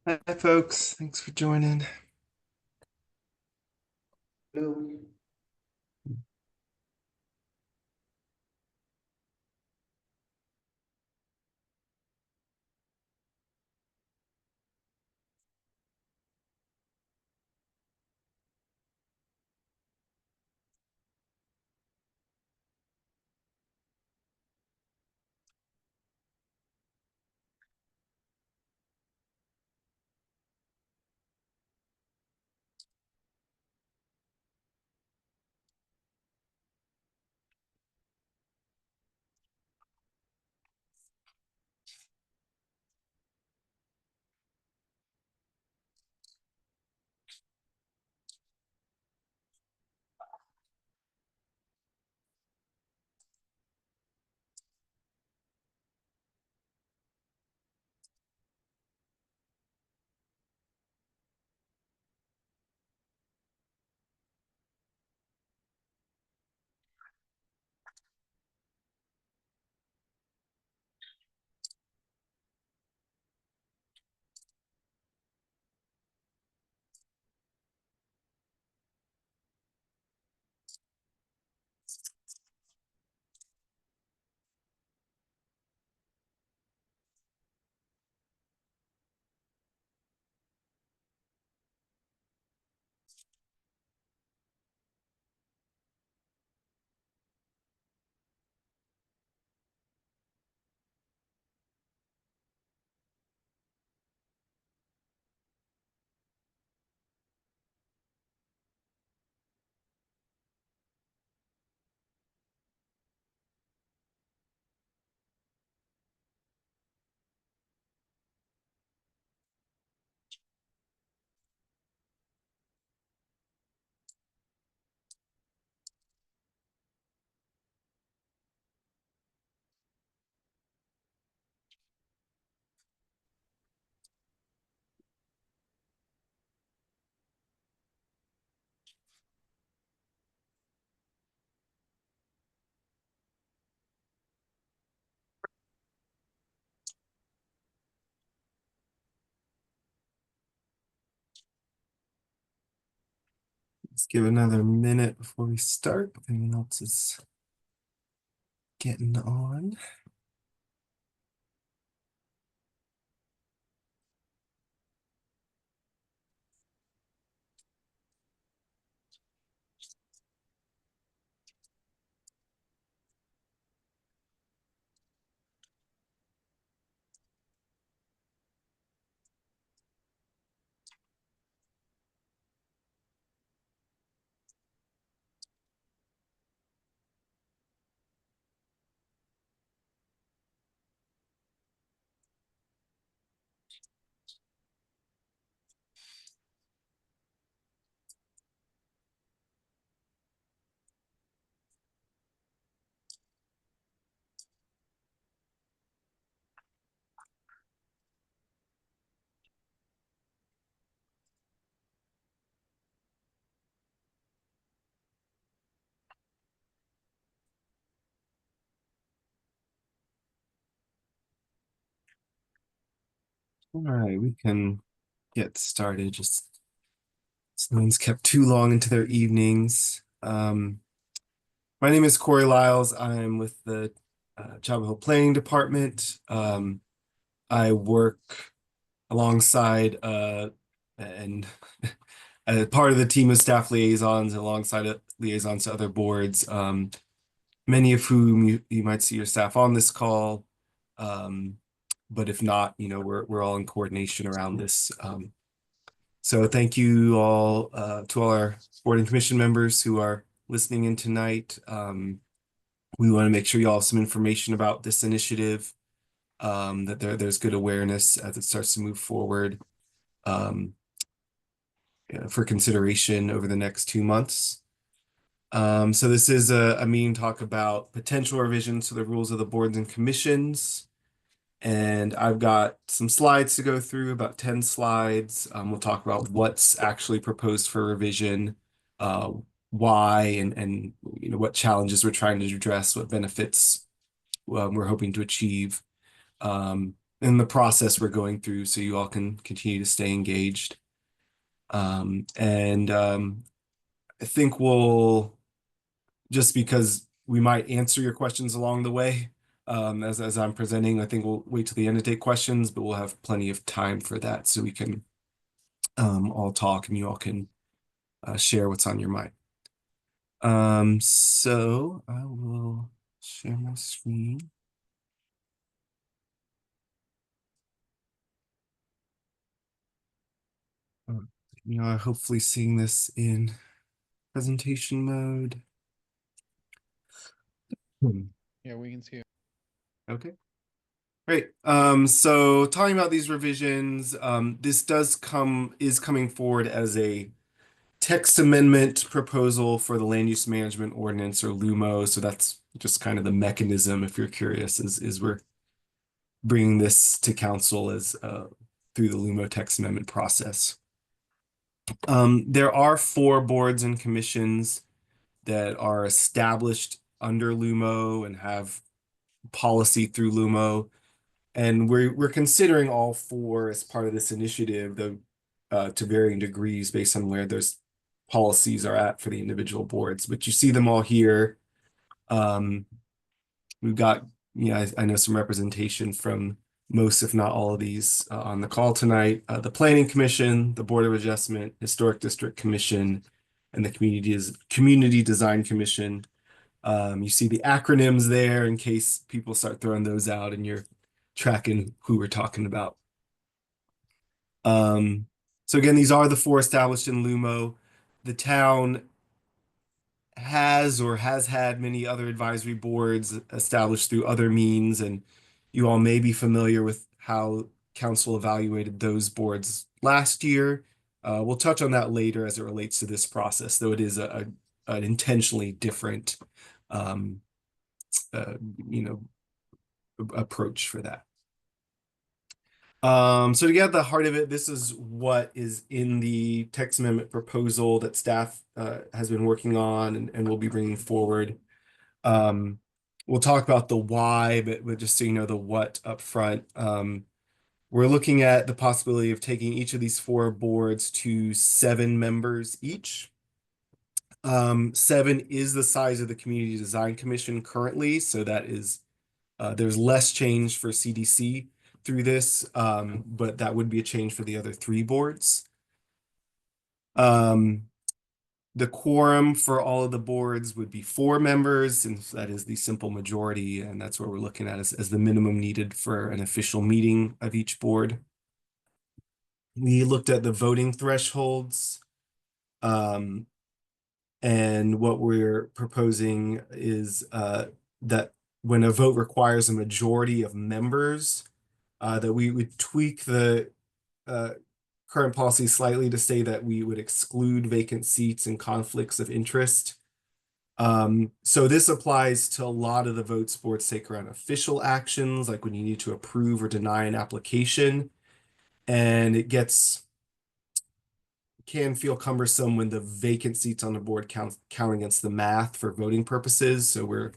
Hi, folks. Thanks for joining. Hello. Let's give another minute before we start. If anyone else is getting on. All right, we can get started. Just so no one's kept too long into their evenings. My name is Corey Lyles. I'm with the Chapel Hill Planning Department. I work alongside and part of the team of staff liaisons alongside liaisons to other boards, many of whom you might see your staff on this call. Um, but if not, we're all in coordination around this. So thank you all to all our board and commission members who are listening in tonight. We want to make sure you all have some information about this initiative, that there's good awareness as it starts to move forward. Um, for consideration over the next 2 months. So this is a meeting talk about potential revisions to the rules of the boards and commissions. And I've got some slides to go through, about 10 slides. We'll talk about what's actually proposed for revision, uh, why, and what challenges we're trying to address, what benefits we're hoping to achieve. Um, in the process we're going through, so you all can continue to stay engaged. And I think we'll, just because we might answer your questions along the way, as I'm presenting, I think we'll wait till the end to take questions, but we'll have plenty of time for that, so we can all talk and you all can share what's on your mind. So I will share my screen. You are hopefully seeing this in presentation mode. Yeah, we can see it. Okay. Great. So talking about these revisions, this is coming forward as a text amendment proposal for the Land Use Management Ordinance, or LUMO. So that's just kind of the mechanism, if you're curious, is we're bringing this to council as through the LUMO text amendment process. There are 4 boards and commissions that are established under LUMO and have policy through LUMO. And we're considering all 4 as part of this initiative, though to varying degrees based on where those policies are at for the individual boards. But you see them all here. We've got, I know some representation from most, if not all of these on the call tonight. The Planning Commission, the Board of Adjustment, Historic District Commission, and the Community Design Commission. You see the acronyms there in case people start throwing those out and you're tracking who we're talking about. So again, these are the 4 established in LUMO. The town has had many other advisory boards established through other means, and you all may be familiar with how council evaluated those boards last year. We'll touch on that later as it relates to this process, though it is an intentionally different you know, approach for that. So to get the heart of it, this is what is in the text amendment proposal that staff has been working on and will be bringing forward. We'll talk about the why, but just so you know the what up front. We're looking at the possibility of taking each of these 4 boards to 7 members each. 7 is the size of the Community Design Commission currently, so that is there's less change for CDC through this, but that would be a change for the other 3 boards. The quorum for all of the boards would be 4 members, and that is the simple majority, and that's what we're looking at as the minimum needed for an official meeting of each board. We looked at the voting thresholds, and what we're proposing is that when a vote requires a majority of members, that we would tweak the current policy slightly to say that we would exclude vacant seats and conflicts of interest. So this applies to a lot of the votes boards take around official actions, like when you need to approve or deny an application. And it can feel cumbersome when the vacant seats on the board count against the math for voting purposes. So we're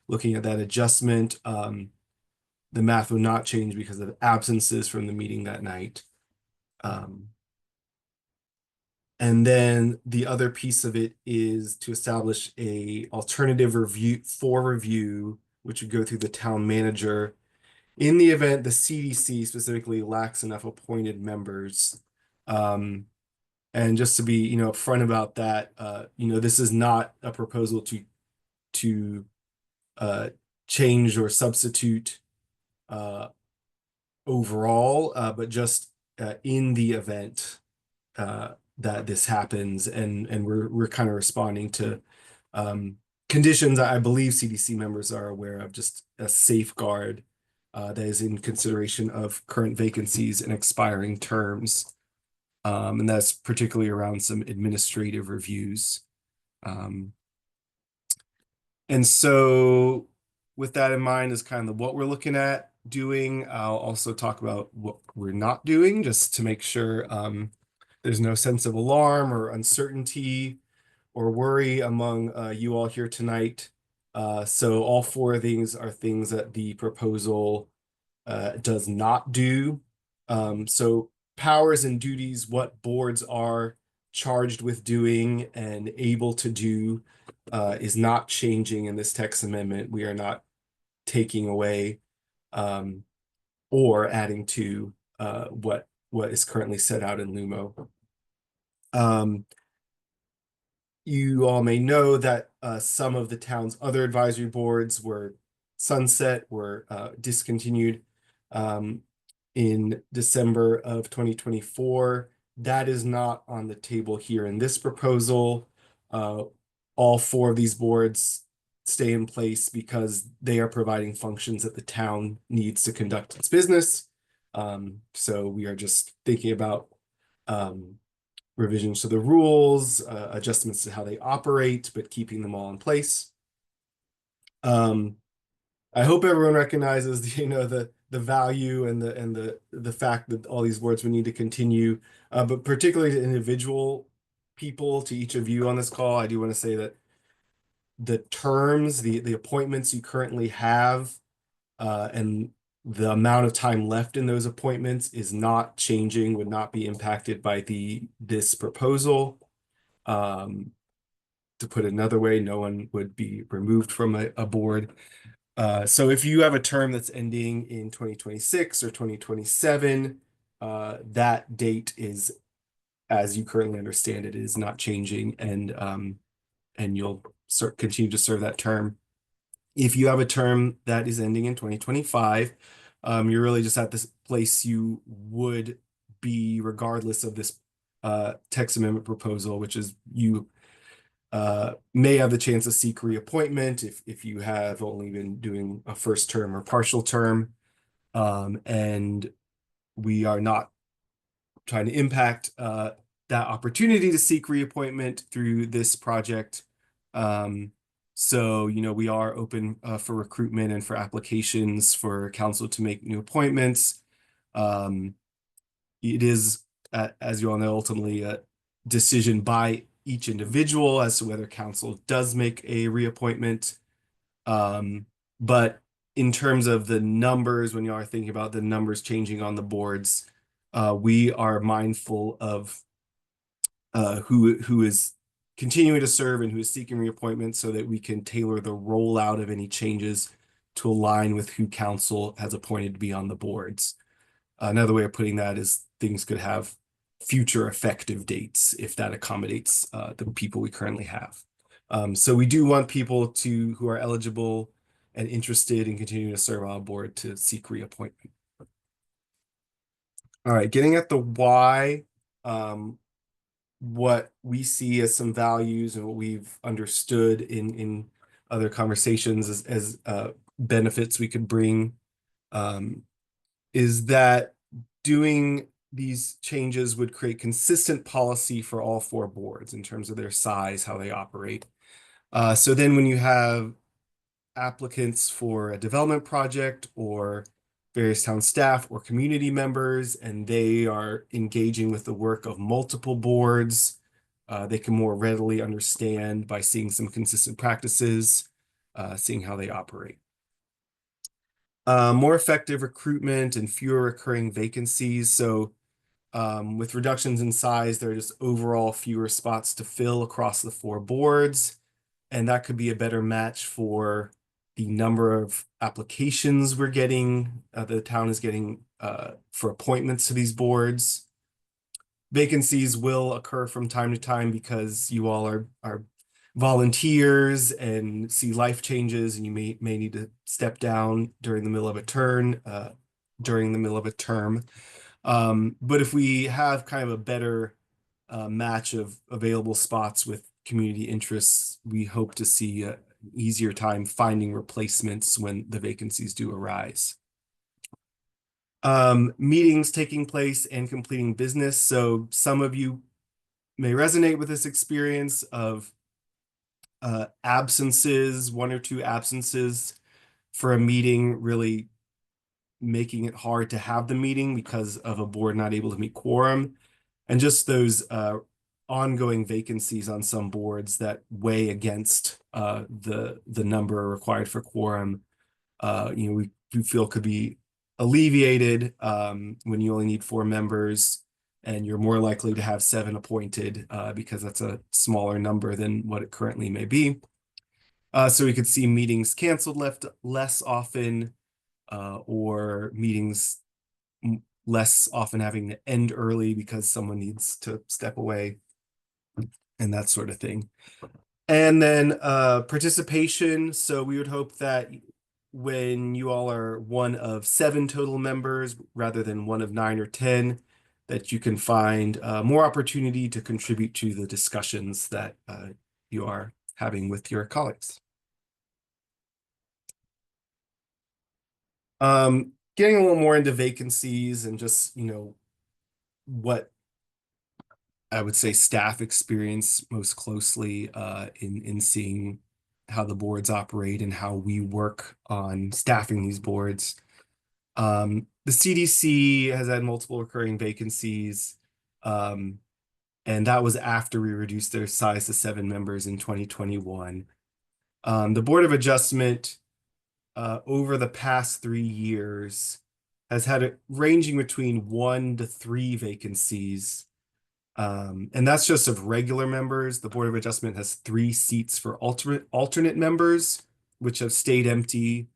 looking at that adjustment. The math will not change because of absences from the meeting that night. And then the other piece of it is to establish a alternative review, which would go through the town manager in the event the CDC specifically lacks enough appointed members. And just to be, upfront about that, this is not a proposal to change or substitute overall, but just in the event that this happens, and we're kind of responding to conditions I believe CDC members are aware of, just a safeguard that is in consideration of current vacancies and expiring terms. And that's particularly around some administrative reviews. And so with that in mind is kind of what we're looking at doing. I'll also talk about what we're not doing, just to make sure there's no sense of alarm or uncertainty or worry among you all here tonight. So all 4 of these are things that the proposal does not do. So powers and duties, what boards are charged with doing and able to do, is not changing in this text amendment. We are not taking away or adding to what is currently set out in LUMO. You all may know that some of the town's other advisory boards were sunset, were discontinued in December of 2024. That is not on the table here in this proposal. All four of these boards stay in place because they are providing functions that the town needs to conduct its business. So we are just thinking about revisions to the rules, adjustments to how they operate, but keeping them all in place. I hope everyone recognizes, the value and the fact that all these boards would need to continue, but particularly to individual people, to each of you on this call, I do want to say that the terms, the appointments you currently have, and the amount of time left in those appointments is not changing, would not be impacted by this proposal. To put it another way, no one would be removed from a board. So if you have a term that's ending in 2026 or 2027, that date is, as you currently understand it, is not changing, and you'll continue to serve that term. If you have a term that is ending in 2025, you're really just at this place you would be regardless of this text amendment proposal, which is you may have the chance to seek reappointment if you have only been doing a first term or partial term. And we are not trying to impact that opportunity to seek reappointment through this project. So, we are open for recruitment and for applications for council to make new appointments. It is, as you all know, ultimately a decision by each individual as to whether council does make a reappointment. But in terms of the numbers, when you are thinking about the numbers changing on the boards, we are mindful of who is continuing to serve and who is seeking reappointment so that we can tailor the rollout of any changes to align with who council has appointed to be on the boards. Another way of putting that is things could have future effective dates if that accommodates the people we currently have. So we do want people who are eligible and interested in continuing to serve on a board to seek reappointment. All right, getting at the why, what we see as some values and what we've understood in other conversations as benefits we could bring, is that doing these changes would create consistent policy for all four boards in terms of their size, how they operate. So then when you have applicants for a development project or various town staff or community members, and they are engaging with the work of multiple boards, they can more readily understand by seeing some consistent practices, seeing how they operate. More effective recruitment and fewer recurring vacancies. So with reductions in size, there are just overall fewer spots to fill across the four boards. And that could be a better match for the number of applications we're getting, the town is getting for appointments to these boards. Vacancies will occur from time to time because you all are volunteers and see life changes, and you may need to step down during the middle of a term. But if we have kind of a better match of available spots with community interests, we hope to see an easier time finding replacements when the vacancies do arise. Meetings taking place and completing business. So some of you may resonate with this experience of absences, 1 or 2 absences for a meeting, really making it hard to have the meeting because of a board not able to meet quorum, and just those ongoing vacancies on some boards that weigh against the number required for quorum. We feel could be alleviated when you only need 4 members, and you're more likely to have 7 appointed because that's a smaller number than what it currently may be. So we could see meetings canceled less often, or meetings less often having to end early because someone needs to step away, and that sort of thing. And then participation. So we would hope that when you all are one of 7 total members rather than one of 9 or 10, that you can find more opportunity to contribute to the discussions that you are having with your colleagues. Getting a little more into vacancies and just, what I would say staff experience most closely in seeing how the boards operate and how we work on staffing these boards. The CDC has had multiple recurring vacancies, and that was after we reduced their size to 7 members in 2021. The Board of Adjustment over the past 3 years has had it ranging between 1 to 3 vacancies. And that's just of regular members. The Board of Adjustment has 3 seats for alternate members, which have stayed empty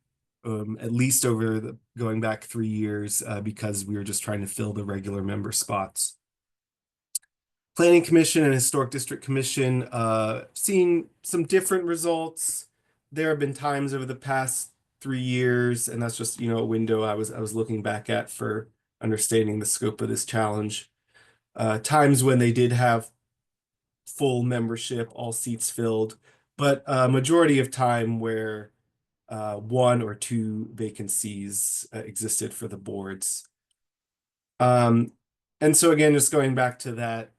at least over going back 3 years because we were just trying to fill the regular member spots. Planning Commission and Historic District Commission seeing some different results. There have been times over the past 3 years, and that's just a window I was looking back at for understanding the scope of this challenge. Times when they did have full membership, all seats filled, but a majority of time where 1 or 2 vacancies existed for the boards. And so again, just going back to that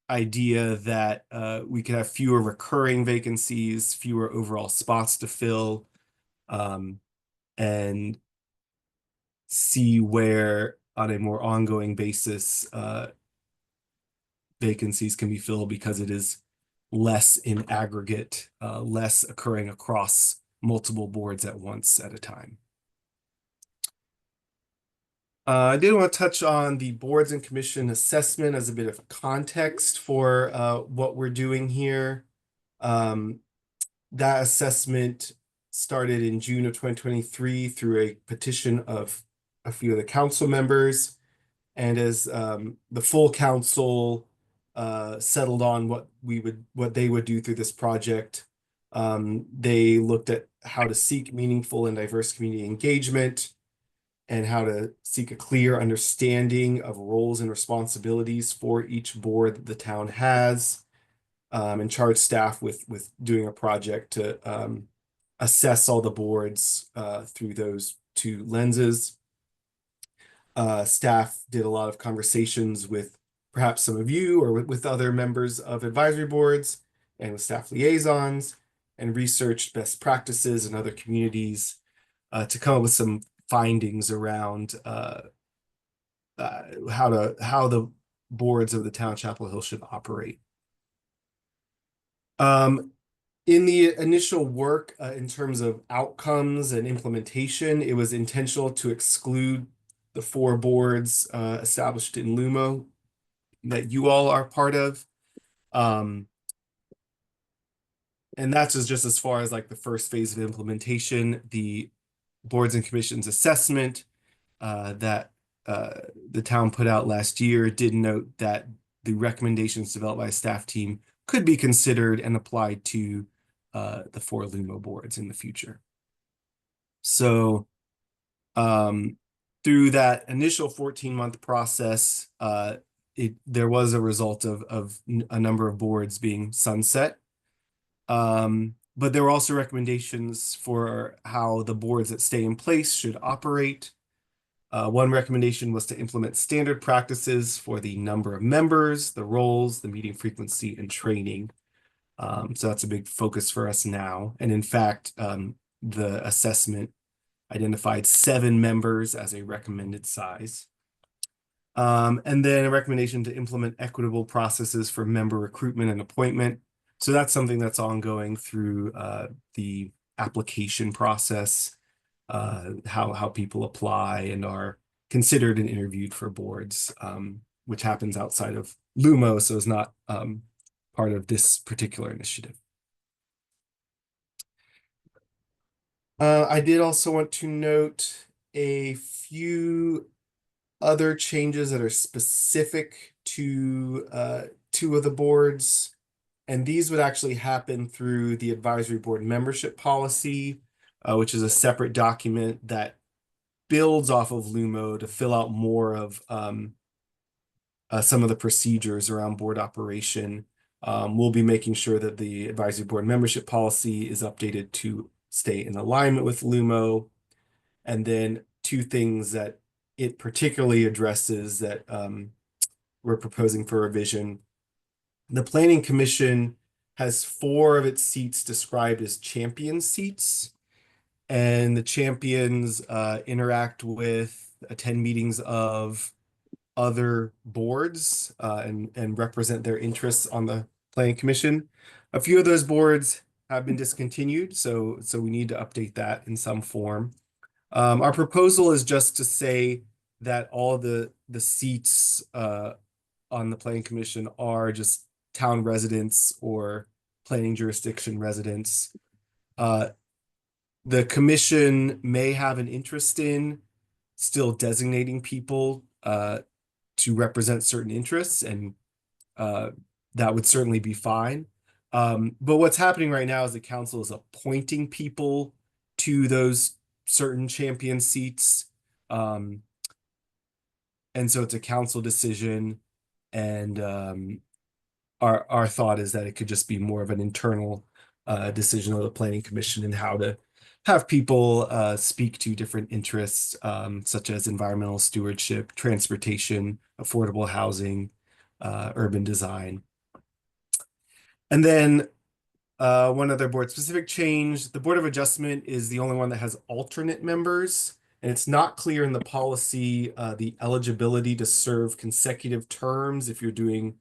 idea that we could have fewer recurring vacancies, fewer overall spots to fill, and see where on a more ongoing basis vacancies can be filled because it is less in aggregate, less occurring across multiple boards at once at a time. I did want to touch on the boards and commission assessment as a bit of context for what we're doing here. That assessment started in June of 2023 through a petition of a few of the council members. And as the full council settled on what they would do through this project, they looked at how to seek meaningful and diverse community engagement, and how to seek a clear understanding of roles and responsibilities for each board that the town has, and charge staff with doing a project to assess all the boards through those 2 lenses. Staff did a lot of conversations with perhaps some of you or with other members of advisory boards and with staff liaisons, and researched best practices in other communities to come up with some findings around how the boards of the town of Chapel Hill should operate. In the initial work, in terms of outcomes and implementation, it was intentional to exclude the 4 boards established in LUMO that you all are part of. And that's just as far as like the first phase of implementation. The boards and commissions assessment that the town put out last year did note that the recommendations developed by a staff team could be considered and applied to the 4 LUMO boards in the future. So through that initial 14-month process, there was a result of a number of boards being sunset. But there were also recommendations for how the boards that stay in place should operate. One recommendation was to implement standard practices for the number of members, the roles, the meeting frequency, and training. So that's a big focus for us now. And in fact, the assessment identified 7 members as a recommended size. And then a recommendation to implement equitable processes for member recruitment and appointment. So that's something that's ongoing through the application process. how people apply and are considered and interviewed for boards, which happens outside of Lumo, so is not part of this particular initiative. I did also want to note a few other changes that are specific to two of the boards. And these would actually happen through the advisory board membership policy, which is a separate document that builds off of Lumo to fill out more of some of the procedures around board operation. We'll be making sure that the advisory board membership policy is updated to stay in alignment with Lumo. And then two things that it particularly addresses that we're proposing for revision. The Planning Commission has 4 of its seats described as champion seats, and the champions interact with, attend meetings of other boards and represent their interests on the Planning Commission. A few of those boards have been discontinued, so we need to update that in some form. Our proposal is just to say that all the seats on the Planning Commission are just town residents or planning jurisdiction residents. The commission may have an interest in still designating people to represent certain interests, and that would certainly be fine. But what's happening right now is the council is appointing people to those certain champion seats. And so it's a council decision, and our thought is that it could just be more of an internal decision of the Planning Commission and how to have people speak to different interests, such as environmental stewardship, transportation, affordable housing, urban design. And then one other board specific change, the Board of Adjustment is the only one that has alternate members, and it's not clear in the policy the eligibility to serve consecutive terms if you're doing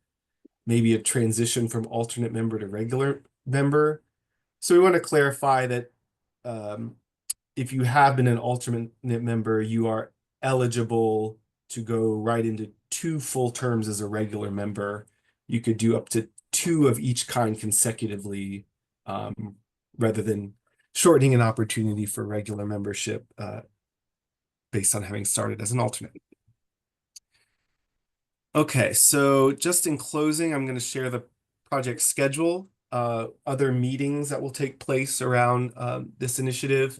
maybe a transition from alternate member to regular member. So we want to clarify that if you have been an alternate member, you are eligible to go right into 2 full terms as a regular member. You could do up to 2 of each kind consecutively, rather than shortening an opportunity for regular membership based on having started as an alternate. Okay, so just in closing, I'm going to share the project schedule, other meetings that will take place around this initiative.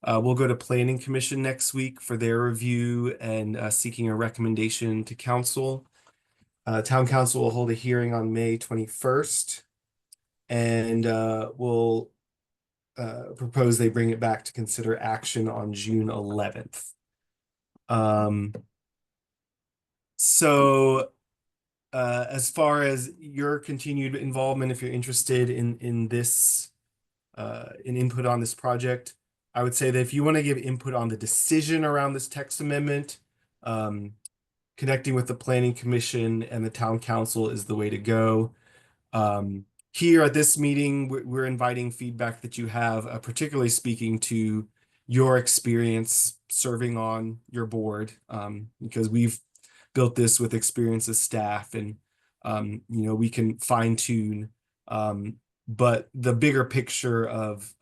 We'll go to Planning Commission next week for their review and seeking a recommendation to council. Town Council will hold a hearing on May 21st, and we'll propose they bring it back to consider action on June 11th. So as far as your continued involvement, if you're interested in this, in input on this project, I would say that if you want to give input on the decision around this text amendment, connecting with the Planning Commission and the Town Council is the way to go. Here at this meeting, we're inviting feedback that you have, particularly speaking to your experience serving on your board, because we've built this with experience as staff, and we can fine tune, but the bigger picture of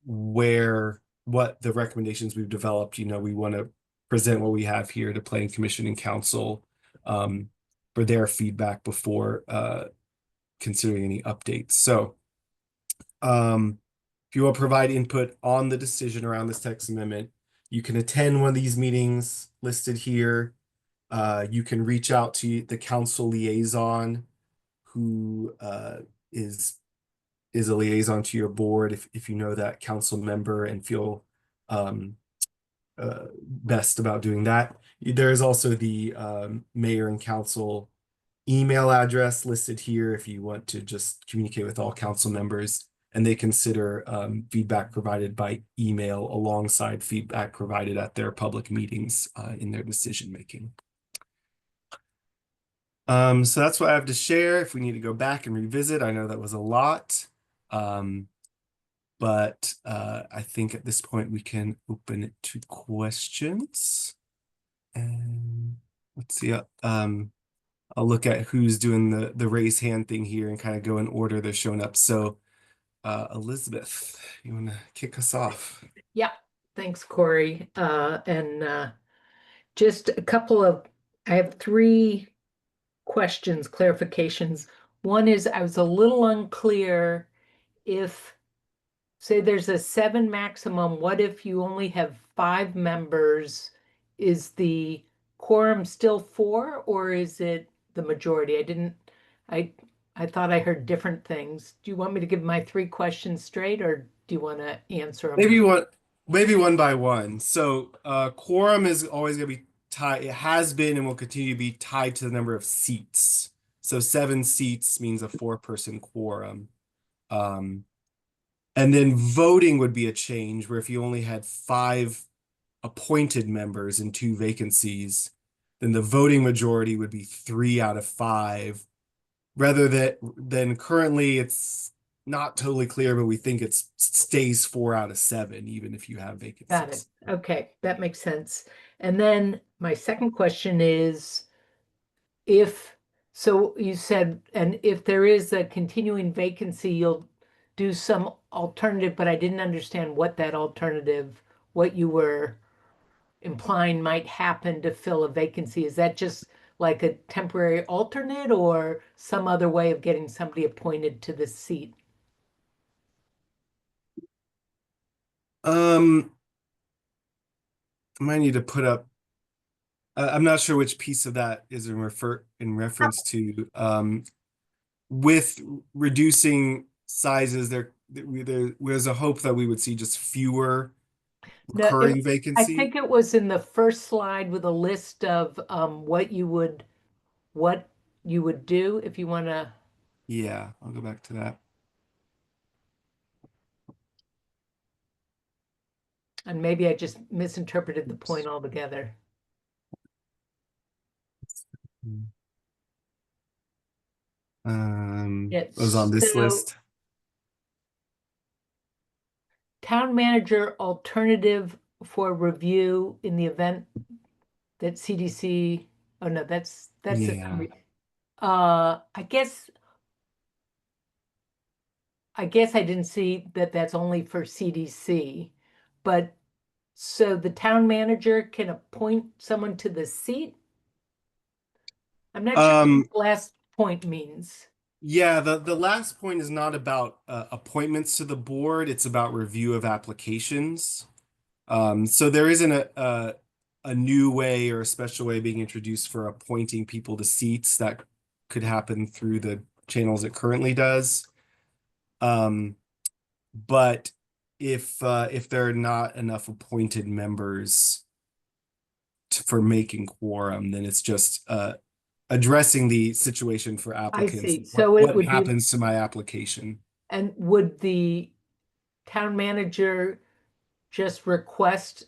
what the recommendations we've developed, we want to present what we have here to Planning Commission and Council for their feedback before considering any updates. So if you will provide input on the decision around this text amendment, you can attend one of these meetings listed here. You can reach out to the council liaison who is a liaison to your board if you know that council member and feel best about doing that. There is also the mayor and council email address listed here if you want to just communicate with all council members, and they consider feedback provided by email alongside feedback provided at their public meetings in their decision making. So that's what I have to share. If we need to go back and revisit, I know that was a lot. but I think at this point we can open it to questions. And let's see. I'll look at who's doing the raise hand thing here and kind of go in order they're showing up. So, Elizabeth, you want to kick us off? Yeah, thanks, Corey. Just a couple of, I have three questions, clarifications. One is I was a little unclear if, say there's a 7 maximum, what if you only have 5 members? Is the quorum still 4 or is it the majority? I thought I heard different things. Do you want me to give my 3 questions straight or do you want to answer them? Maybe one by one. So, quorum is always going to be tied. It has been and will continue to be tied to the number of seats. So 7 seats means a 4-person quorum. And then voting would be a change where if you only had 5 appointed members and 2 vacancies, then the voting majority would be 3 out of 5. Rather than currently it's not totally clear, but we think it stays 4 out of 7, even if you have vacancies. Got it. Okay, that makes sense. And then my second question is so you said, and if there is a continuing vacancy, you'll do some alternative, but I didn't understand what that alternative, what you were implying might happen to fill a vacancy. Is that just like a temporary alternate or some other way of getting somebody appointed to the seat? I might need to put up. I'm not sure which piece of that is in reference to with reducing sizes. There's a hope that we would see just fewer No, recurring I vacancies. think it was in the first slide with a list of what you would do if you want to. Yeah, I'll go back to that. And maybe I just misinterpreted the point altogether. It was on this list. Town manager alternative for review in the event that CDC, oh no, that's Yeah. I guess I didn't see that that's only for CDC, but so the town manager can appoint someone to the seat? I'm not sure what the last point means. Yeah, the last point is not about appointments to the board, it's about review of applications. So there isn't a new way or a special way being introduced for appointing people to seats that could happen through the channels it currently does. But if there are not enough appointed members for making quorum, then it's just addressing the situation for applicants. I see. So it would happens to my application? And would the town manager just request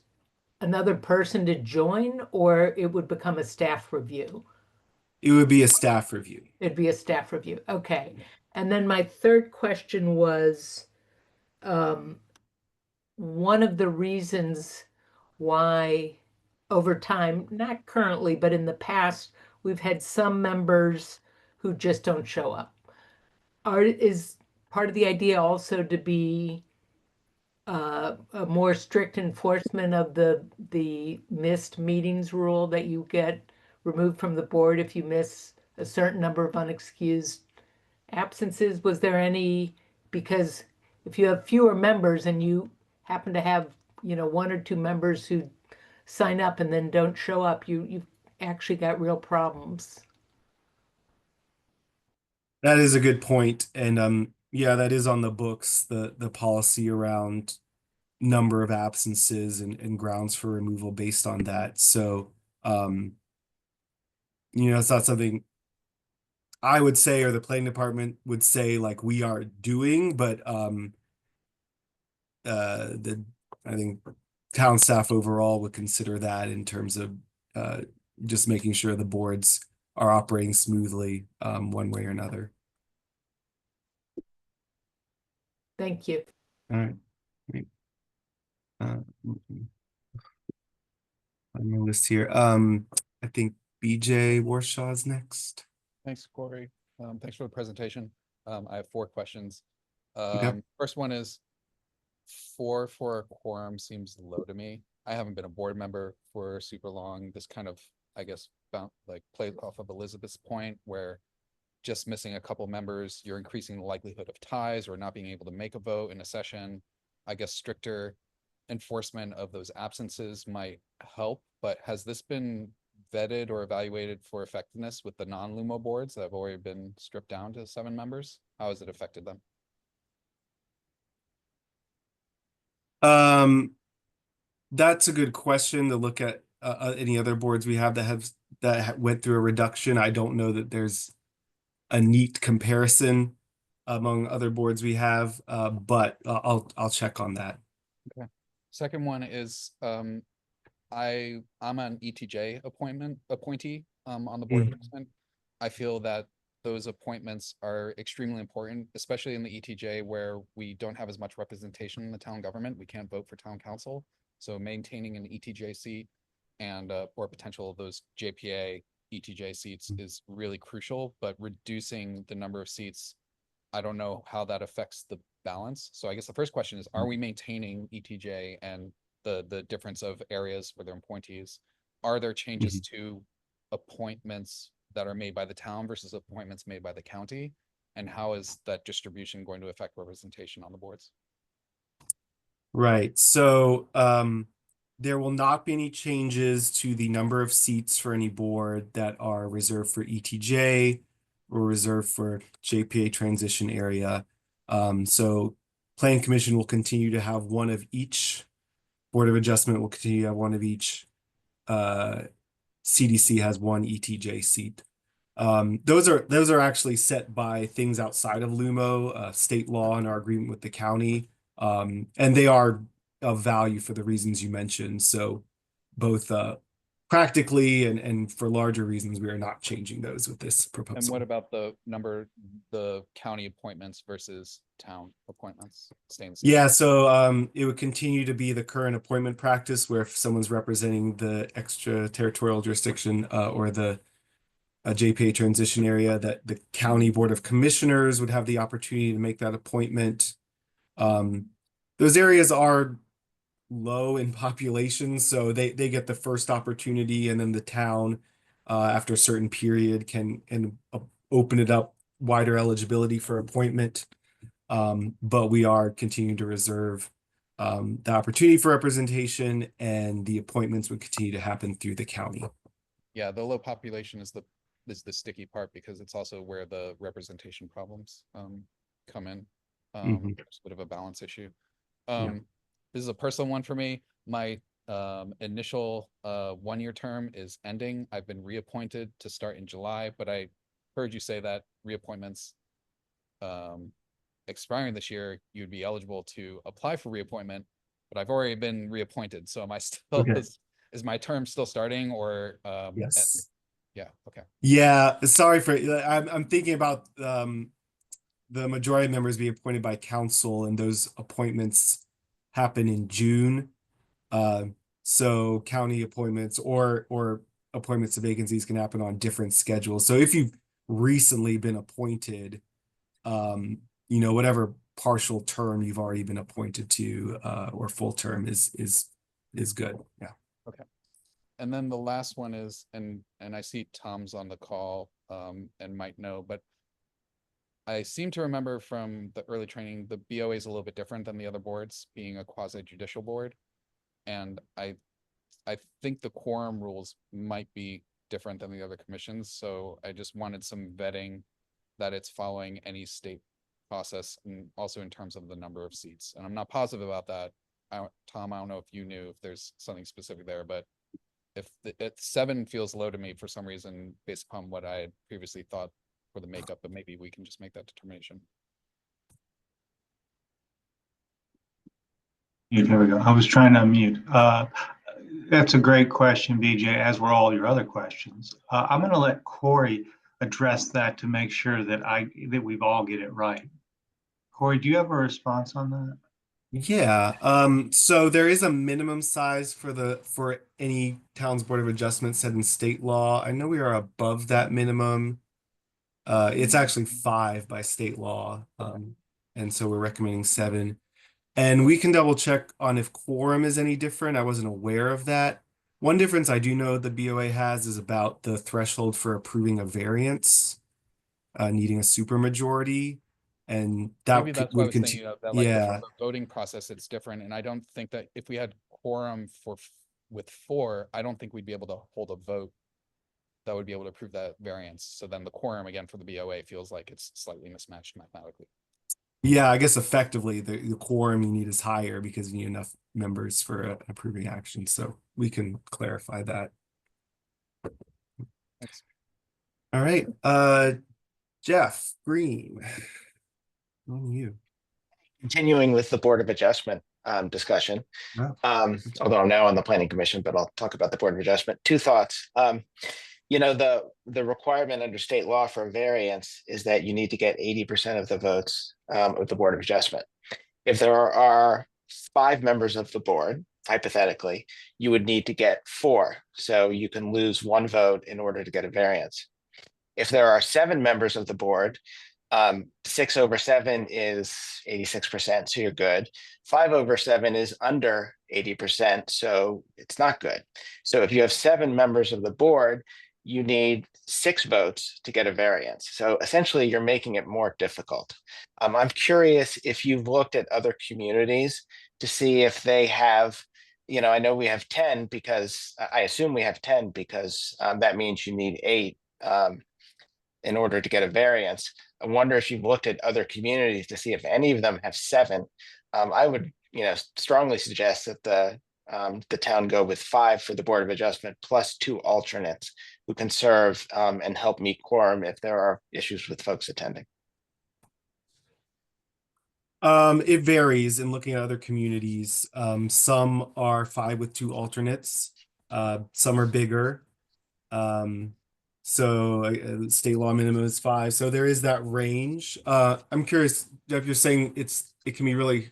another person to join, or it would become a staff review? It would be a staff review. It'd be a staff review. Okay. And then my third question was, one of the reasons why over time, not currently, but in the past, we've had some members who just don't show up. Is part of the idea also to be a more strict enforcement of the missed meetings rule, that you get removed from the board if you miss a certain number of unexcused absences? Was there any, because if you have fewer members and you happen to have, 1 or 2 members who sign up and then don't show up, you've actually got real problems. That is a good point. And yeah, that is on the books, the policy around number of absences and grounds for removal based on that. So it's not something I would say or the planning department would say like we are doing, but I think town staff overall would consider that in terms of just making sure the boards are operating smoothly one way or another. Thank you. All right. Great. On my list here. I think BJ Warshaw's next. Thanks, Corey. Thanks for the presentation. I have 4 questions. Okay. First one is 4 for a quorum seems low to me. I haven't been a board member for super long. This kind of, I guess, plays off of Elizabeth's point where just missing a couple members, you're increasing the likelihood of ties or not being able to make a vote in a session. I guess stricter enforcement of those absences might help, but has this been vetted or evaluated for effectiveness with the non-Lumo boards that have already been stripped down to 7 members? How has it affected them? That's a good question to look at any other boards we have that went through a reduction. I don't know that there's a neat comparison among other boards we have, but I'll check on that. Okay. Second one is I'm an ETJ appointee on the Board of Adjustment. I feel that those appointments are extremely important, especially in the ETJ where we don't have as much representation in the town government. We can't vote for town council. So maintaining an ETJ seat and or potential of those JPA ETJ seats is really crucial, but reducing the number of seats, I don't know how that affects the balance. So I guess the first question is, are we maintaining ETJ and the difference of areas where they're appointees? Are there changes to appointments that are made by the town versus appointments made by the county? And how is that distribution going to affect representation on the boards? Right. So there will not be any changes to the number of seats for any board that are reserved for ETJ or reserved for JPA transition area. So Plan Commission will continue to have one of each. Board of Adjustment will continue to have one of each. CDC has one ETJ seat. Those are actually set by things outside of LUMO, state law and our agreement with the county. And they are of value for the reasons you mentioned. So both practically and for larger reasons, we are not changing those with this proposal. And what about the county appointments versus town appointments staying the same? Yeah, so it would continue to be the current appointment practice where if someone's representing the extraterritorial jurisdiction or the JPA transition area, that the County Board of Commissioners would have the opportunity to make that appointment. Those areas are low in population, so they get the first opportunity, and then the town, after a certain period, can open it up wider eligibility for appointment. But we are continuing to reserve the opportunity for representation, and the appointments would continue to happen through the county. Yeah, the low population is the sticky part because it's also where the representation problems come in. It's a bit of a balance issue. This is a personal one for me. My initial 1-year term is ending. I've been reappointed to start in July, but I heard you say that reappointments expiring this year, you'd be eligible to apply for reappointment, but I've already been reappointed. So am I still, is my term still starting or? Yes. Yeah. Okay. Yeah. Sorry for, I'm thinking about the majority of members being appointed by council, and those appointments happen in June. So county appointments or appointments to vacancies can happen on different schedules. So if you've recently been appointed, whatever partial term you've already been appointed to, or full term is good. Yeah. Okay. And then the last one is, and I see Tom's on the call, and might know, but I seem to remember from the early training, the BOA is a little bit different than the other boards, being a quasi-judicial board. And I think the quorum rules might be different than the other commissions. So I just wanted some vetting that it's following any state process, and also in terms of the number of seats. And I'm not positive about that. Tom, I don't know if you knew if there's something specific there, but if 7 feels low to me for some reason, based upon what I had previously thought for the makeup, but maybe we can just make that determination. Yeah, there we go. I was trying to unmute. That's a great question, BJ, as were all your other questions. I'm going to let Corey address that to make sure that we've all get it right. Corey, do you have a response on that? Yeah, so there is a minimum size for any town's Board of Adjustment set in state law. I know we are above that minimum. It's actually 5 by state law. And so we're recommending 7. And we can double check on if quorum is any different. I wasn't aware of that. One difference I do know the BOA has is about the threshold for approving a variance, needing a supermajority. And Maybe that that's what I would was continue. thinking of, that like Yeah. the voting process, it's different, and I don't think that if we had quorum with 4, I don't think we'd be able to hold a vote that would be able to approve that variance. So then the quorum again for the BOA feels like it's slightly mismatched mathematically. Yeah, I guess effectively the quorum you need is higher because you need enough members for an approving action. So we can clarify that. Thanks. All right, Jeff Green. On you. Continuing with the Board of Adjustment discussion. Yeah. Although I'm now on the Planning Commission, but I'll talk about the Board of Adjustment. 2 thoughts. You know, the requirement under state law for a variance is that you need to get 80% of the votes of the Board of Adjustment. If there are 5 members of the board, hypothetically, you would need to get 4. So you can lose 1 vote in order to get a variance. If there are 7 members of the board, 6 over 7 is 86%, so you're good. 5 over 7 is under 80%, so it's not good. So if you have 7 members of the board, you need 6 votes to get a variance. So essentially, you're making it more difficult. I'm curious if you've looked at other communities to see if they have, you know, I know we have 10 because I assume we have 10 because that means you need 8 in order to get a variance. I wonder if you've looked at other communities to see if any of them have 7. I would, you know, strongly suggest that the town go with 5 for the Board of Adjustment plus 2 alternates who can serve and help meet quorum if there are issues with folks attending. It varies in looking at other communities. Some are 5 with 2 alternates. Some are bigger. So state law minimum is 5. So there is that range. I'm curious, Jeff, you're saying it can be really,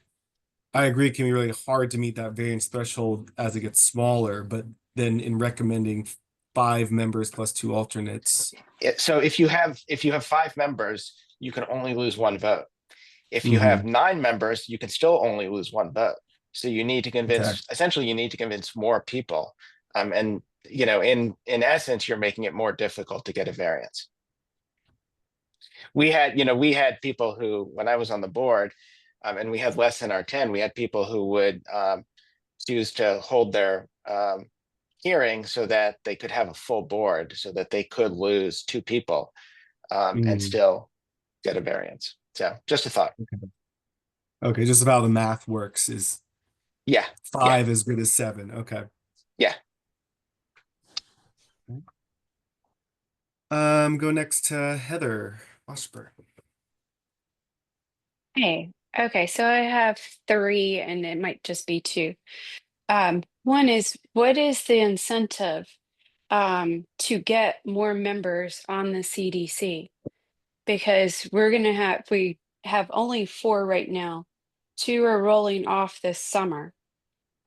I agree, it can be really hard to meet that variance threshold as it gets smaller, but then in recommending 5 members plus 2 alternates. So if you have 5 members, you can only lose 1 vote. If you have 9 members, you can still only lose 1 vote. So you need to convince, essentially, you need to convince more people. And you know, in essence, you're making it more difficult to get a variance. We had people who, when I was on the board, and we had less than our 10, we had people who would choose to hold their hearing so that they could have a full board, so that they could lose 2 people and still get a variance. So just a thought. Okay, just about the math works is Yeah. 5 as good as 7. Okay. Yeah. Go next to Heather Washburn. Hey, okay, so I have 3 and it might just be 2. One is, what is the incentive to get more members on the CDC? Because we have only 4 right now. 2 are rolling off this summer.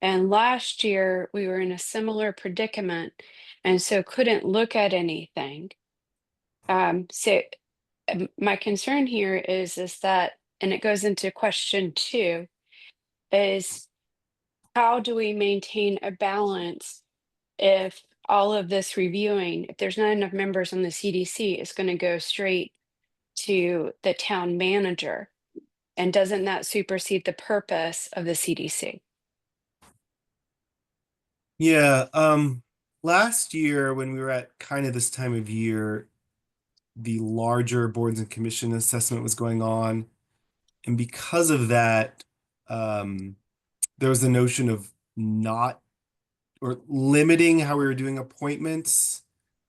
And last year we were in a similar predicament and so couldn't look at anything. My concern here is that, and it goes into question 2, is how do we maintain a balance if all of this reviewing, if there's not enough members on the CDC, it's going to go straight to the town manager? And doesn't that supersede the purpose of the CDC? Yeah, last year when we were at kind of this time of year, the larger boards and commission assessment was going on. And because of that, there was the notion of not or limiting how we were doing appointments.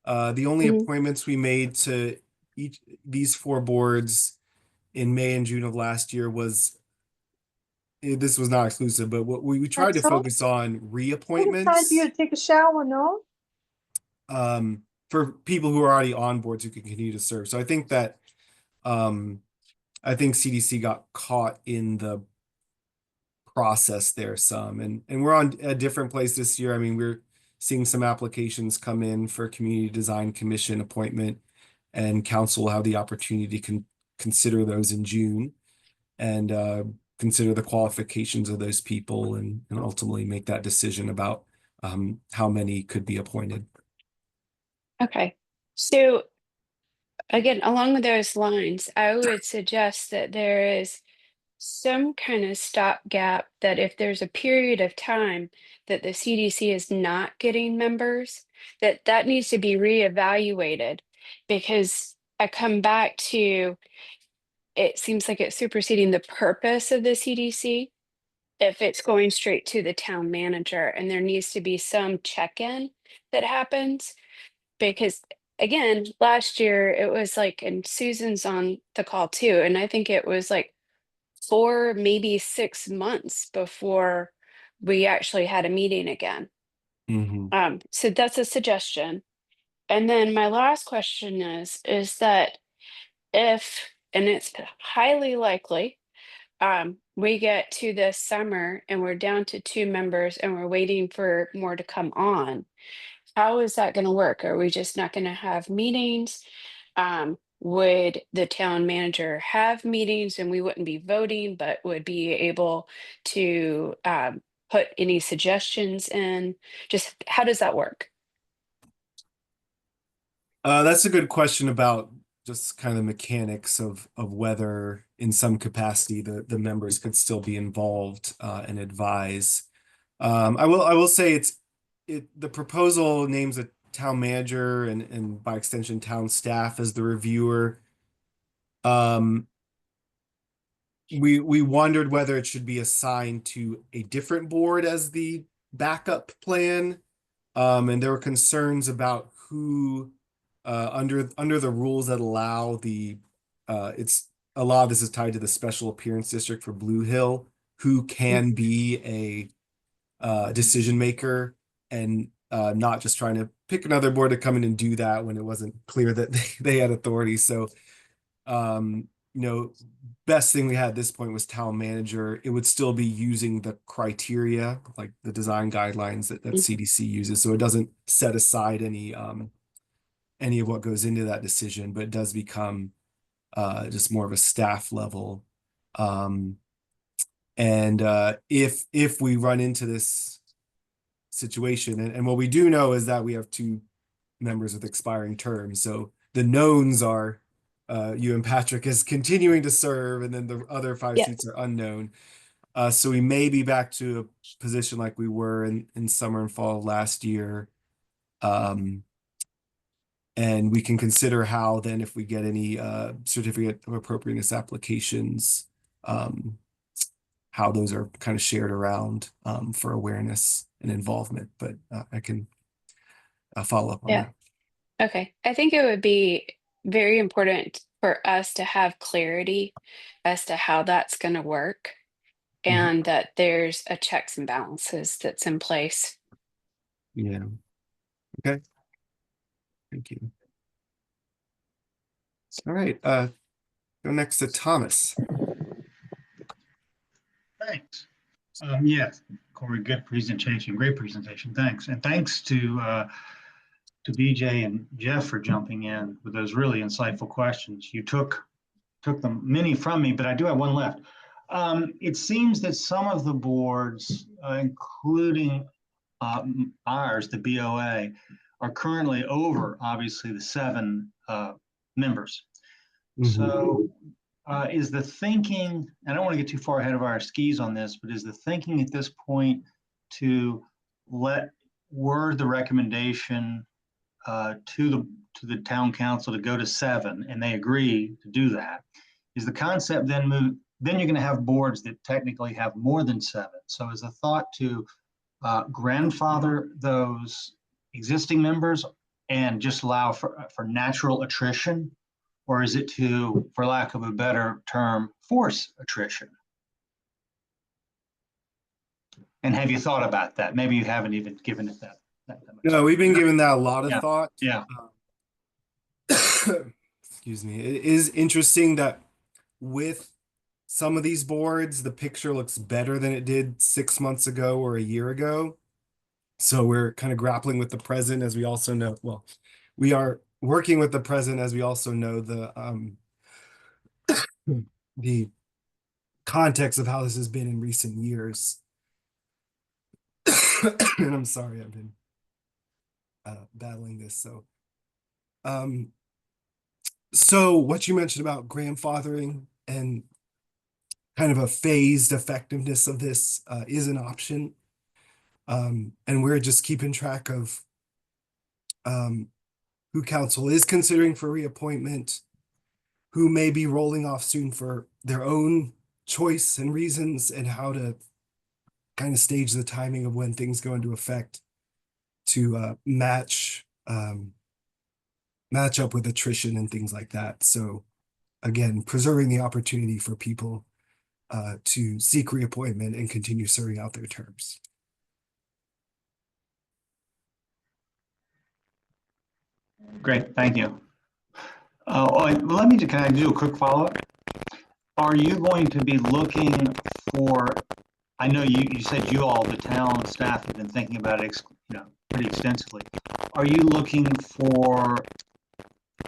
The only appointments we made to these 4 boards in May and June of last year was, this was not exclusive, but what we tried to focus on reappointments. Time for you to take a shower, no? For people who are already on boards who can continue to serve. So I think that I think CDC got caught in the process there some, and we're on a different place this year. I mean, we're seeing some applications come in for Community Design Commission appointment, and council will have the opportunity to consider those in June and consider the qualifications of those people and ultimately make that decision about how many could be appointed. Okay, so again, along with those lines, I would suggest that there is some kind of stopgap, that if there's a period of time that the CDC is not getting members, that needs to be reevaluated, because I come back to, it seems like it's superseding the purpose of the CDC if it's going straight to the town manager, and there needs to be some check-in that happens. Because again, last year it was like, and Susan's on the call too, and I think it was like 4, maybe 6 months before we actually had a meeting again. So that's a suggestion. And then my last question is that if, and it's highly likely, we get to this summer and we're down to 2 members and we're waiting for more to come on, how is that going to work? Are we just not going to have meetings? Would the town manager have meetings and we wouldn't be voting, but would be able to put any suggestions in? Just how does that work? That's a good question about just kind of the mechanics of whether in some capacity the members could still be involved and advise. I will say the proposal names a town manager and by extension town staff as the reviewer. We wondered whether it should be assigned to a different board as the backup plan. And there were concerns about who under the rules that allow a lot of this is tied to the special appearance district for Blue Hill, who can be a decision maker, and not just trying to pick another board to come in and do that when it wasn't clear that they had authority. So, best thing we had at this point was town manager. It would still be using the criteria, like the design guidelines that CDC uses. So it doesn't set aside any of what goes into that decision, but it does become just more of a staff level. And if we run into this situation, and what we do know is that we have 2 members with expiring terms. So the knowns are you and Patrick is continuing to serve, and then the other 5 seats are unknown. So we may be back to a position like we were in summer and fall of last year. And we can consider how then, if we get any certificate of appropriateness applications, how those are kind of shared around for awareness and involvement. But I can follow up on that. Okay. I think it would be very important for us to have clarity as to how that's going to work, and that there's a checks and balances that's in place. Yeah. Okay. Thank you. All right. Go next to Thomas. Thanks. Yes, Corey, good presentation, great presentation. Thanks. And thanks to BJ and Jeff for jumping in with those really insightful questions. You took them many from me, but I do have one left. It seems that some of the boards, including ours, the BOA, are currently over, obviously, the 7 members. So is the thinking, I don't want to get too far ahead of our skis on this, but is the thinking at this point to word the recommendation to the town council to go to 7, and they agree to do that? Is the concept then you're going to have boards that technically have more than 7? So is the thought to grandfather those existing members and just allow for natural attrition? Or is it to, for lack of a better term, force attrition? And have you thought about that? Maybe you haven't even given it that much. No, we've been giving that a lot of thought. Yeah. Excuse me. It is interesting that with some of these boards, the picture looks better than it did 6 months ago or a year ago. So we're kind of grappling with the present, as we also know, well, we are working with the present, as we also know the context of how this has been in recent years. And I'm sorry, I've been battling this. So what you mentioned about grandfathering and kind of a phased effectiveness of this is an option. And we're just keeping track of who council is considering for reappointment, who may be rolling off soon for their own choice and reasons, and how to kind of stage the timing of when things go into effect to match up with attrition and things like that. So again, preserving the opportunity for people to seek reappointment and continue serving out their terms. Great, thank you. Let me, can I do a quick follow-up? Are you going to be looking for, I know you said you all, the town staff, have been thinking about it, pretty extensively. Are you looking for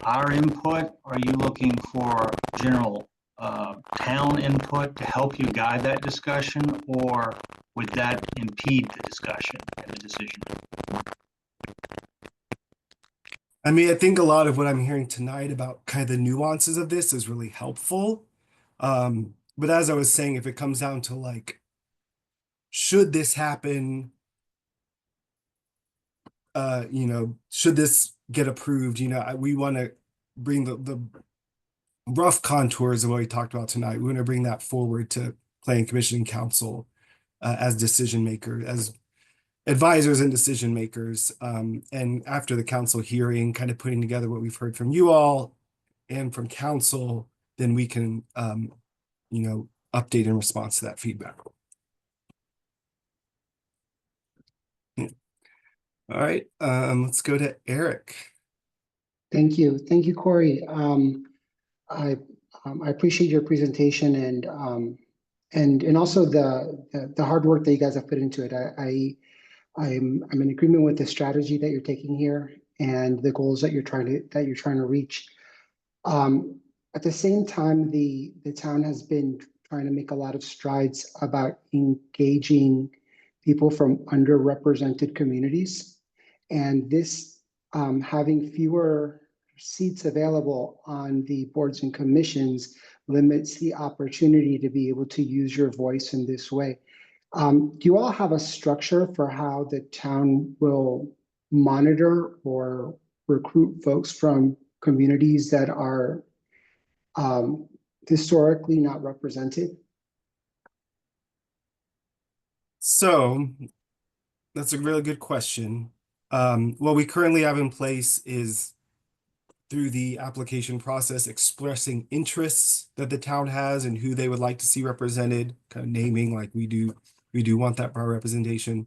our input? Are you looking for general town input to help you guide that discussion, or would that impede the discussion and the decision? I mean, I think a lot of what I'm hearing tonight about kind of the nuances of this is really helpful. But as I was saying, if it comes down to like, should this happen, should this get approved, we want to bring the rough contours of what we talked about tonight. We want to bring that forward to Planning Commission and Council as decision makers, as advisors and decision makers. And after the council hearing, kind of putting together what we've heard from you all and from council, then we can, update in response to that feedback. Yeah. All right, let's go to Eric. Thank you. Thank you, Corey. I appreciate your presentation and also the hard work that you guys have put into it. I'm in agreement with the strategy that you're taking here and the goals that you're trying to reach. At the same time, the town has been trying to make a lot of strides about engaging people from underrepresented communities, and this having fewer seats available on the boards and commissions limits the opportunity to be able to use your voice in this way. Do you all have a structure for how the town will monitor or recruit folks from communities that are historically not represented? So that's a really good question. What we currently have in place is through the application process, expressing interests that the town has and who they would like to see represented, kind of naming like we do want that broad representation,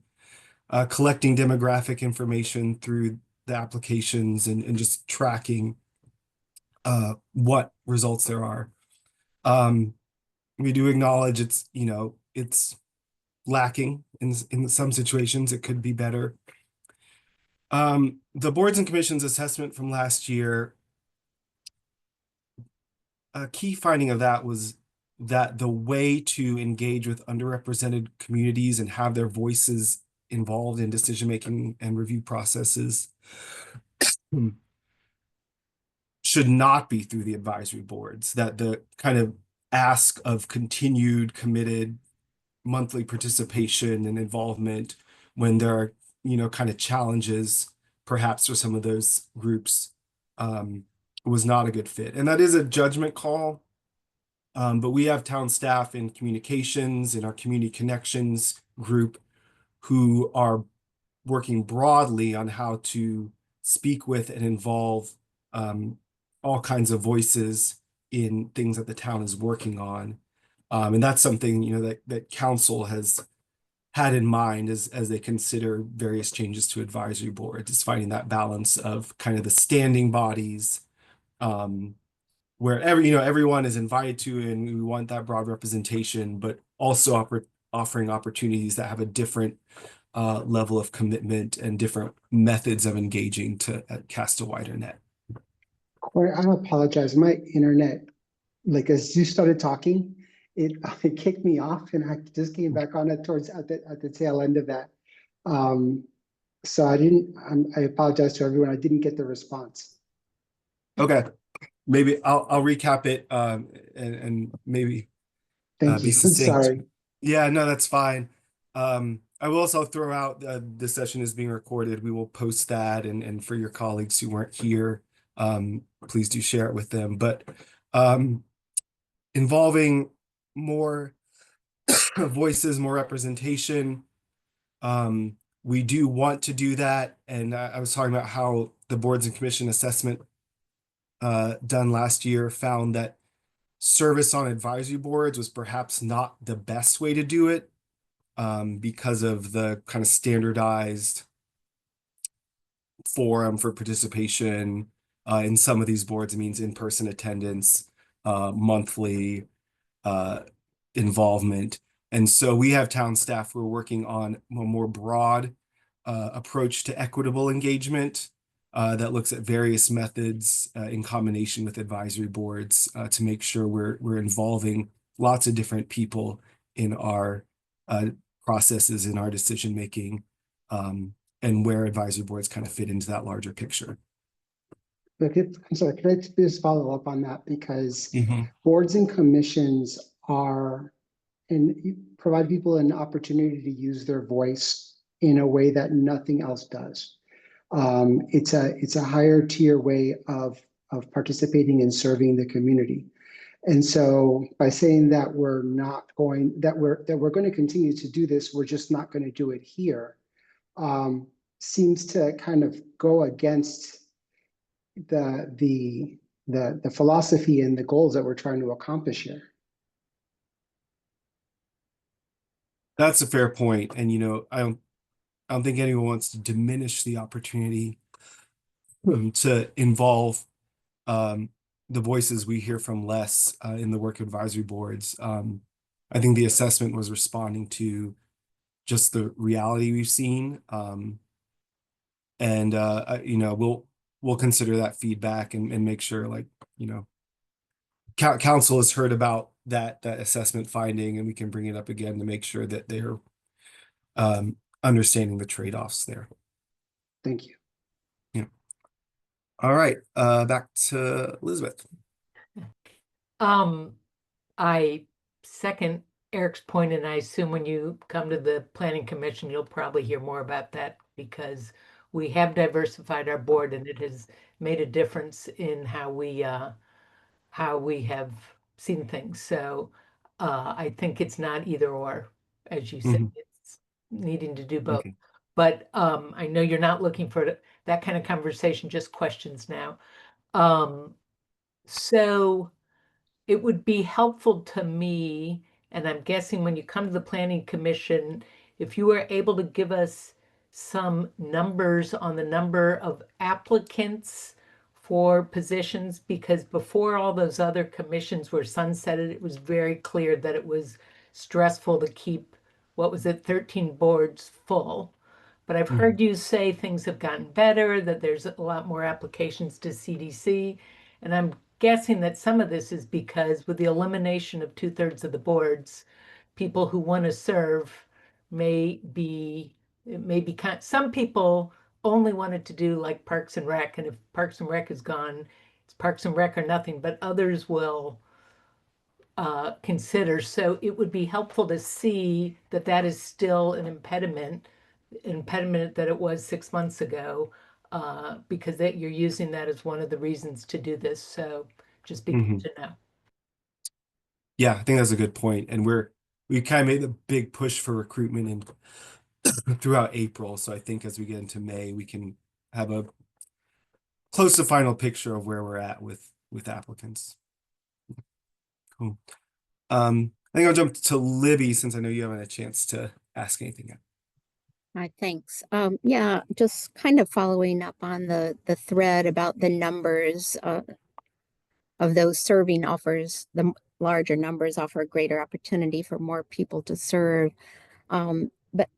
collecting demographic information through the applications and just tracking what results there are. We do acknowledge it's lacking in some situations. It could be better. The boards and commissions assessment from last year, a key finding of that was that the way to engage with underrepresented communities and have their voices involved in decision-making and review processes should not be through the advisory boards, that the kind of ask of continued committed monthly participation and involvement when there are, kind of challenges, perhaps for some of those groups, was not a good fit. And that is a judgment call. But we have town staff in communications in our community connections group who are working broadly on how to speak with and involve all kinds of voices in things that the town is working on. And that's something, that council has had in mind as they consider various changes to advisory boards, is finding that balance of kind of the standing bodies where everyone is invited to, and we want that broad representation, but also offering opportunities that have a different level of commitment and different methods of engaging to cast a wider net. Corey, I apologize. My internet, like as you started talking, it kicked me off, and I just came back on it towards at the tail end of that. So I apologize to everyone. I didn't get the response. Okay, maybe I'll recap it and maybe Thank be you. I'm succinct. sorry. Yeah, no, that's fine. I will also throw out the session is being recorded. We will post that, and for your colleagues who weren't here, please do share it with them. But involving more voices, more representation, we do want to do that. And I was talking about how the boards and commission assessment done last year found that service on advisory boards was perhaps not the best way to do it, because of the kind of standardized forum for participation. In some of these boards, it means in-person attendance, monthly involvement. And so we have town staff who are working on a more broad approach to equitable engagement that looks at various methods in combination with advisory boards to make sure we're involving lots of different people in our processes, in our decision making, and where advisory boards kind of fit into that larger picture. Look, I'm sorry, can I just follow up on that? Because boards and commissions provide people an opportunity to use their voice in a way that nothing else does. It's a higher tier way of participating and serving the community. And so by saying that we're going to continue to do this, we're just not going to do it here, seems to kind of go against the philosophy and the goals that we're trying to accomplish here. That's a fair point. And I don't think anyone wants to diminish the opportunity to involve the voices we hear from less in the work advisory boards. I think the assessment was responding to just the reality we've seen. And we'll consider that feedback and make sure, council has heard about that assessment finding, and we can bring it up again to make sure that they're understanding the trade-offs there. Thank you. All right, back to Elizabeth. I second Eric's point, and I assume when you come to the planning commission, you'll probably hear more about that, because we have diversified our board, and it has made a difference in how we have seen things. So I think it's not either or, as you said, it's needing to do both. Okay. But I know you're not looking for that kind of conversation, just questions now. So it would be helpful to me, and I'm guessing when you come to the planning commission, if you were able to give us some numbers on the number of applicants for positions, because before all those other commissions were sunsetted, it was very clear that it was stressful to keep, 13 boards full. But I've heard you say things have gotten better, that there's a lot more applications to CDC. And I'm guessing that some of this is because with the elimination of 2/3 of the boards, people who want to serve some people only wanted to do like Parks and Rec. And if Parks and Rec is gone, it's Parks and Rec or nothing, but others will consider. So it would be helpful to see that that is still an impediment that it was 6 months ago, because that you're using that as one of the reasons to do this. So just be good to know. Yeah, I think that's a good point. And we kind of made a big push for recruitment throughout April. So I think as we get into May, we can have a close to final picture of where we're at with applicants. Cool. I think I'll jump to Libby, since I know you haven't had a chance to ask anything yet. Hi, thanks. Yeah, just kind of following up on the thread about the numbers. of those serving offers, larger numbers offer a greater opportunity for more people to serve. But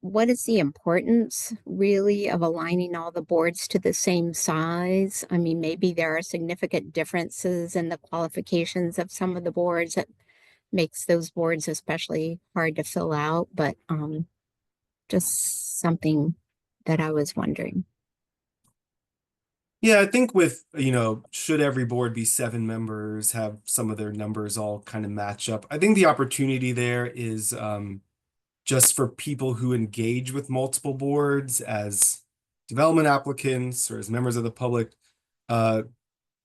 what is the importance really of aligning all the boards to the same size? I mean, maybe there are significant differences in the qualifications of some of the boards that makes those boards especially hard to fill out, but just something that I was wondering. Yeah, I think with, should every board be 7 members, have some of their numbers all kind of match up. I think the opportunity there is just for people who engage with multiple boards as development applicants or as members of the public,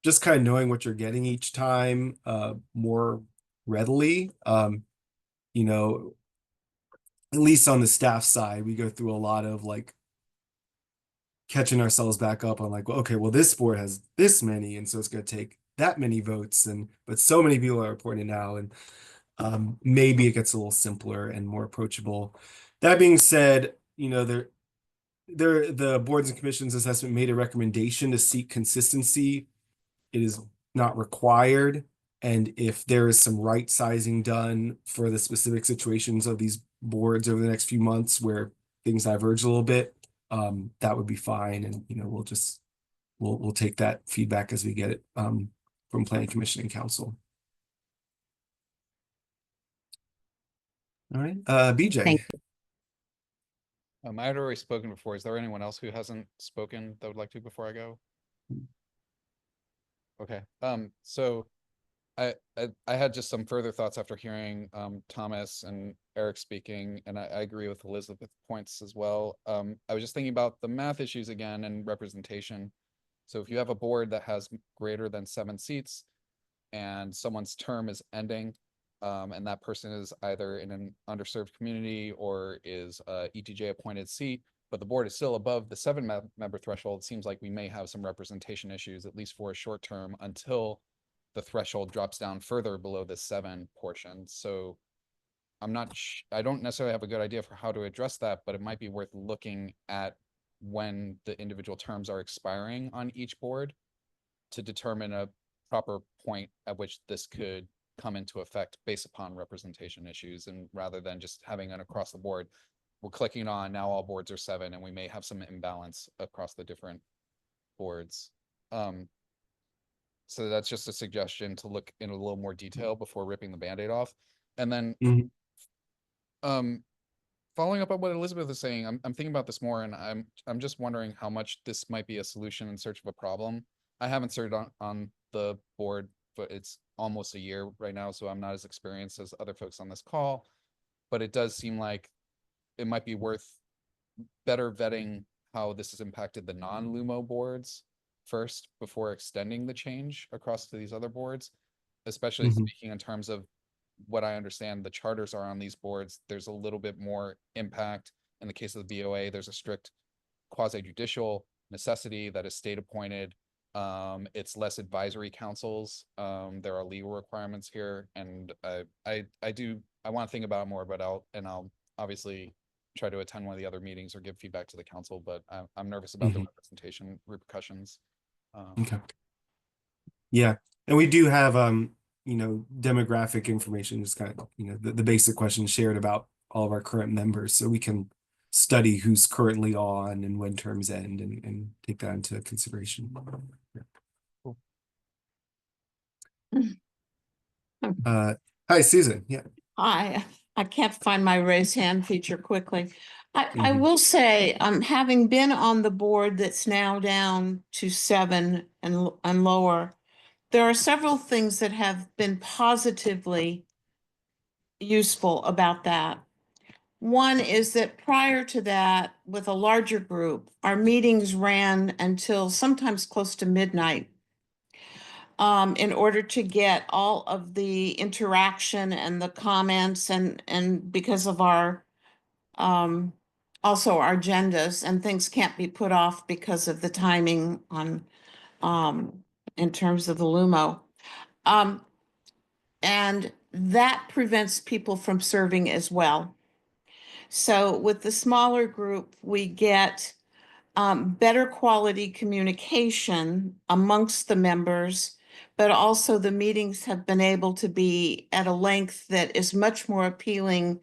just kind of knowing what you're getting each time more readily. At least on the staff side, we go through a lot of like catching ourselves back up on like, well, okay, well, this board has this many, and so it's going to take that many votes, but so many people are reporting now, and maybe it gets a little simpler and more approachable. That being said, the boards and commissions assessment made a recommendation to seek consistency. It is not required, and if there is some right sizing done for the specific situations of these boards over the next few months where things diverge a little bit, that would be fine. And, we'll take that feedback as we get it, from planning commission and council. All right, BJ. Thank you. I had already spoken before. Is there anyone else who hasn't spoken that would like to before I go? Okay, so I had just some further thoughts after hearing Thomas and Eric speaking, and I agree with Elizabeth's points as well. I was just thinking about the math issues again and representation. So if you have a board that has greater than 7 seats and someone's term is ending, and that person is either in an underserved community or is a ETJ appointed seat, but the board is still above the 7-member threshold, it seems like we may have some representation issues, at least for a short term, until the threshold drops down further below the 7 portion. So I don't necessarily have a good idea for how to address that, but it might be worth looking at when the individual terms are expiring on each board to determine a proper point at which this could come into effect based upon representation issues, and rather than just having an across the board, we're clicking on now all boards are 7 and we may have some imbalance across the different boards. So that's just a suggestion to look in a little more detail before ripping the Band-Aid off. And then following up on what Elizabeth is saying, I'm thinking about this more, and I'm just wondering how much this might be a solution in search of a problem. I haven't served on the board, but it's almost a year right now, so I'm not as experienced as other folks on this call. But it does seem like it might be worth better vetting how this has impacted the non-LUMO boards first before extending the change across to these other boards, especially speaking in terms of what I understand the charters are on these boards. There's a little bit more impact. In the case of the BOA, there's a strict quasi-judicial necessity that is state appointed. It's less advisory councils. There are legal requirements here, and I want to think about it more, but I'll obviously try to attend one of the other meetings or give feedback to the council, but I'm nervous about the representation repercussions. Okay. Yeah, and we do have demographic information, just kind of the basic questions shared about all of our current members, so we can study who's currently on and when terms end, and take that into consideration. Yeah. Cool. Hi, Susan. Yeah. I can't find my raise hand feature quickly. I will say, having been on the board that's now down to 7 and lower, there are several things that have been positively useful about that. One is that prior to that, with a larger group, our meetings ran until sometimes close to midnight. In order to get all of the interaction and the comments and because of our also our agendas, and things can't be put off because of the timing on in terms of the LUMO. And that prevents people from serving as well. So with the smaller group, we get better quality communication amongst the members, but also the meetings have been able to be at a length that is much more appealing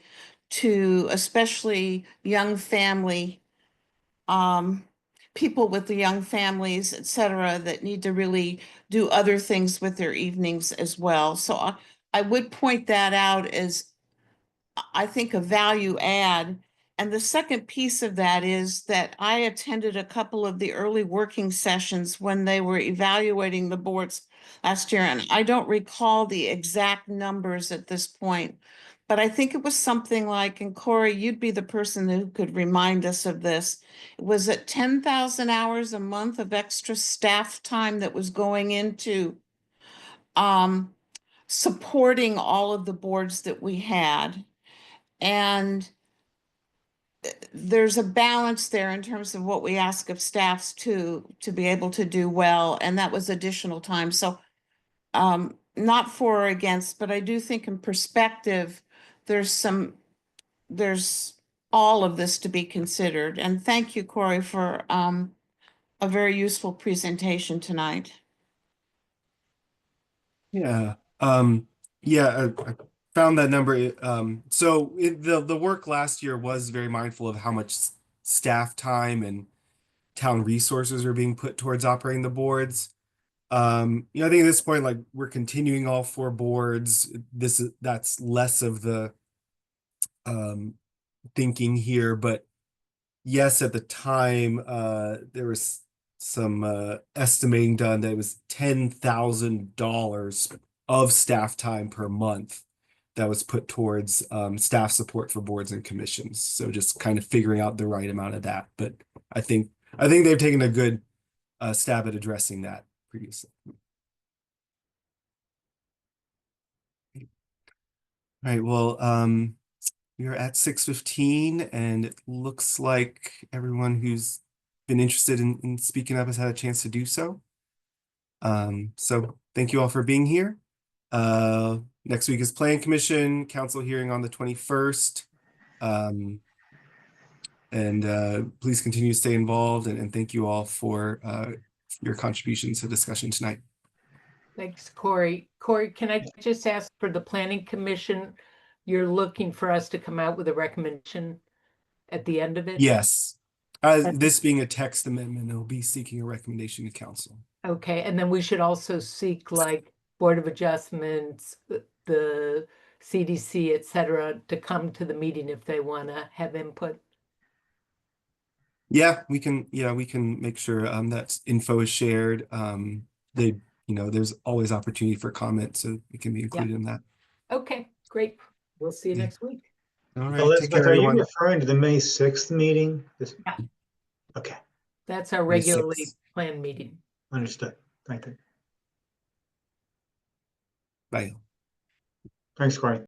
to especially young family, people with the young families, et cetera, that need to really do other things with their evenings as well. So I would point that out as, I think, a value add. And the second piece of that is that I attended a couple of the early working sessions when they were evaluating the boards last year, and I don't recall the exact numbers at this point, but I think it was something like, and Corey, you'd be the person who could remind us of this. Was it 10,000 hours a month of extra staff time that was going into supporting all of the boards that we had? And there's a balance there in terms of what we ask of staffs to be able to do well, and that was additional time. So not for or against, but I do think in perspective, there's all of this to be considered. And thank you, Corey, for a very useful presentation tonight. Yeah. I found that number. The work last year was very mindful of how much staff time and town resources are being put towards operating the boards. I think at this point, like, we're continuing all 4 boards. That's less of the thinking here, but yes, at the time, there was some estimating done that it was $10,000 of staff time per month that was put towards staff support for boards and commissions. So just kind of figuring out the right amount of that. But I think they've taken a good stab at addressing that previously. All right, well, we are at 6:15, and it looks like everyone who's been interested in speaking up has had a chance to do so. So thank you all for being here. Next week is Plan Commission, council hearing on the 21st. Please continue to stay involved, and thank you all for your contributions to discussion tonight. Thanks, Corey. Corey, can I just ask, for the Planning Commission, you're looking for us to come out with a recommendation at the end of it? Yes. This being a text amendment, it'll be seeking a recommendation to council. Okay, and then we should also seek, like, Board of Adjustments, the CDC, et cetera, to come to the meeting if they want to have input. Yeah, we can make sure that info is shared. There's always opportunity for comment, so it can be included in that. Okay, great. We'll see you Yeah. next week. All right, take Elizabeth, care, are you everyone. referring to the May 6th meeting? Yeah. Okay, That's our May regularly 6th. planned meeting. understood. Thank you. Bye. Thanks, Corey.